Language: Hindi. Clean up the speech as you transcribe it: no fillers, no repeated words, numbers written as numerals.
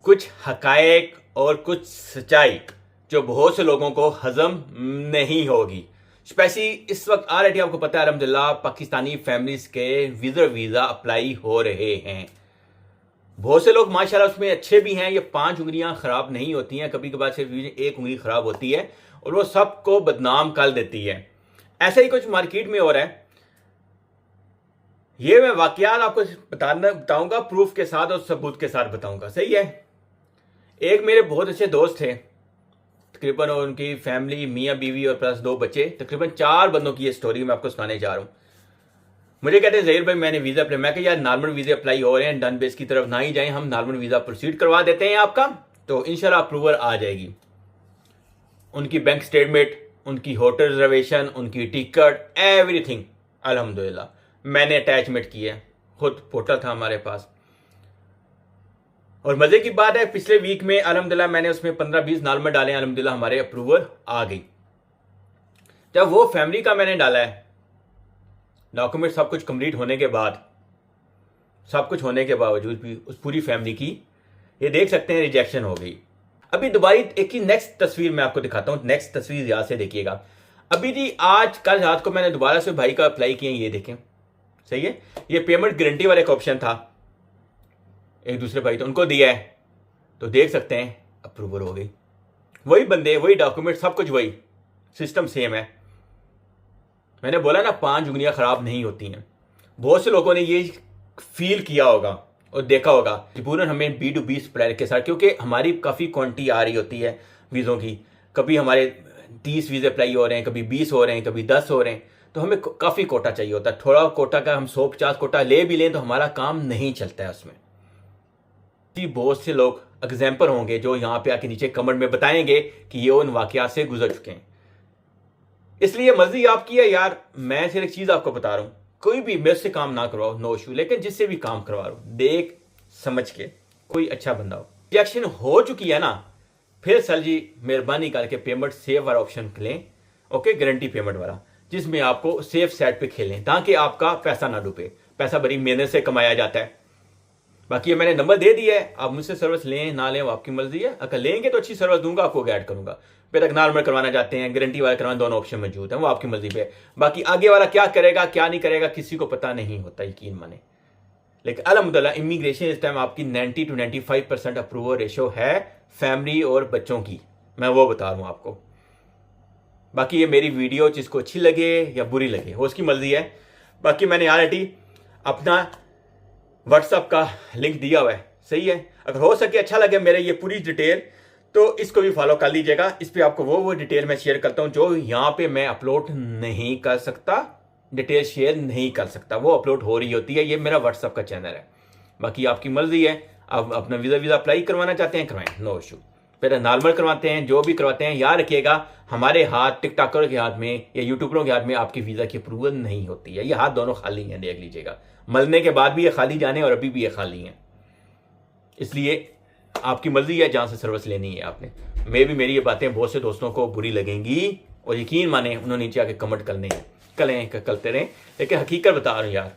कुछ हकायक और कुछ सच्चाई जो बहुत से लोगों को हजम नहीं होगी। स्पेशली इस वक्त ऑलरेडी आपको पता है अल्हम्दुलिल्लाह पाकिस्तानी फैमिलीज के वीज़ा अप्लाई हो रहे हैं। बहुत से लोग माशाल्लाह उसमें अच्छे भी हैं। ये 5 उंगलियां खराब नहीं होती हैं, कभी कभार सिर्फ एक उंगली खराब होती है और वो सबको बदनाम कर देती है। ऐसा ही कुछ मार्केट में हो रहा है। ये मैं वाकयात आपको बताऊंगा प्रूफ के साथ और सबूत के साथ बताऊंगा। सही है। एक मेरे बहुत अच्छे दोस्त थे, तकरीबन उनकी फैमिली मियाँ बीवी और प्लस 2 बच्चे, तकरीबन 4 बंदों की ये स्टोरी मैं आपको सुनाने जा रहा हूँ। मुझे कहते हैं जहीर भाई मैंने वीज़ा अप्लाई, मैं यार नॉर्मल वीज़ा अप्लाई हो रहे हैं, डन बेस की तरफ ना ही जाएं, हम नॉर्मल वीज़ा प्रोसीड करवा देते हैं आपका, तो इंशाल्लाह अप्रूवल आ जाएगी। उनकी बैंक स्टेटमेंट, उनकी होटल रिजर्वेशन, उनकी टिकट, एवरीथिंग अल्हम्दुलिल्लाह मैंने अटैचमेंट की है, खुद पोर्टल था हमारे पास। और मजे की बात है पिछले वीक में अल्हम्दुलिल्लाह मैंने उसमें 15-20 नॉर्मल डाले, अल्हम्दुलिल्लाह हमारे अप्रूवल आ गई। जब वो फैमिली का मैंने डाला है, डॉक्यूमेंट सब कुछ कंप्लीट होने के बाद, सब कुछ होने के बावजूद भी उस पूरी फैमिली की ये देख सकते हैं रिजेक्शन हो गई। अभी दोबारा एक ही नेक्स्ट तस्वीर मैं आपको दिखाता हूँ, नेक्स्ट तस्वीर याद से देखिएगा। अभी जी आज कल रात को मैंने दोबारा से भाई का अप्लाई किया, ये देखें। सही है। ये पेमेंट गारंटी वाले का ऑप्शन था, एक दूसरे भाई तो उनको दिया है, तो देख सकते हैं अप्रूवल हो गई। वही बंदे, वही डॉक्यूमेंट, सब कुछ वही, सिस्टम सेम है। मैंने बोला ना 5 उंगलियां खराब नहीं होती हैं। बहुत से लोगों ने ये फील किया होगा और देखा होगा पूरन हमें B2B सप्लायर के साथ, क्योंकि हमारी काफ़ी क्वांटिटी आ रही होती है वीज़ों की। कभी हमारे 30 वीज़े अप्लाई हो रहे हैं, कभी 20 हो रहे हैं, कभी 10 हो रहे हैं, तो हमें काफ़ी कोटा चाहिए होता है। थोड़ा कोटा का हम 150 कोटा ले भी लें तो हमारा काम नहीं चलता है उसमें। बहुत से लोग एग्जाम्पल होंगे जो यहाँ पे आके नीचे कमेंट में बताएंगे कि ये उन वाकयात से गुजर चुके हैं। इसलिए मर्जी आपकी है यार, मैं सिर्फ एक चीज आपको बता रहा हूँ, कोई भी मेरे से काम ना करवाओ, नो इशू, लेकिन जिससे भी काम करवा रहा हूँ देख समझ के, कोई अच्छा बंदा हो। रिजेक्शन हो चुकी है ना, फिर सर जी मेहरबानी करके पेमेंट सेव वाला ऑप्शन लें, ओके, गारंटी पेमेंट वाला, जिसमें आपको सेफ साइड पे खेलें ताकि आपका पैसा ना डूबे। पैसा बड़ी मेहनत से कमाया जाता है। बाकी ये मैंने नंबर दे दिया है, आप मुझसे सर्विस लें ना लें वो आपकी मर्जी है। अगर लेंगे तो अच्छी सर्विस दूंगा, आपको गाइड करूंगा। फिर तक नॉर्मल करवाना चाहते हैं, गारंटी वाला करवाना, दोनों ऑप्शन मौजूद है, वो आपकी मर्जी पे। बाकी आगे वाला क्या करेगा क्या नहीं करेगा किसी को पता नहीं होता, यकीन माने। लेकिन अल्हम्दुलिल्लाह इमिग्रेशन इस टाइम आपकी 90 to 95% अप्रूवल रेशो है फैमिली और बच्चों की, मैं वो बता रहा हूँ आपको। बाकी ये मेरी वीडियो जिसको अच्छी लगे या बुरी लगे वो उसकी मर्जी है। बाकी मैंने ऑलरेडी अपना व्हाट्सएप का लिंक दिया हुआ है। सही है। अगर हो सके अच्छा लगे मेरे ये पूरी डिटेल तो इसको भी फॉलो कर लीजिएगा। इस पे आपको वो डिटेल मैं शेयर करता हूँ जो यहाँ पे मैं अपलोड नहीं कर सकता, डिटेल शेयर नहीं कर सकता, वो अपलोड हो रही होती है। ये मेरा व्हाट्सएप का चैनल है। बाकी आपकी मर्जी है, आप अपना वीज़ा अप्लाई करवाना चाहते हैं करवाएं, नो इशू। फिर नॉर्मल करवाते हैं, जो भी करवाते हैं, याद रखिएगा हमारे हाथ टिकटॉकर के हाथ में या यूट्यूबरों के हाथ में आपकी वीज़ा की अप्रूवल नहीं होती है। ये हाथ दोनों खाली हैं, देख लीजिएगा। मरने के बाद भी ये खाली जाने और अभी भी ये खाली हैं। इसलिए आपकी मर्जी है जहाँ से सर्विस लेनी है आपने। मैं भी, मेरी ये बातें बहुत से दोस्तों को बुरी लगेंगी और यकीन माने उन्होंने नीचे आके कमेंट करने हैं, करते रहें, लेकिन हकीकत बता रहा हूँ यार,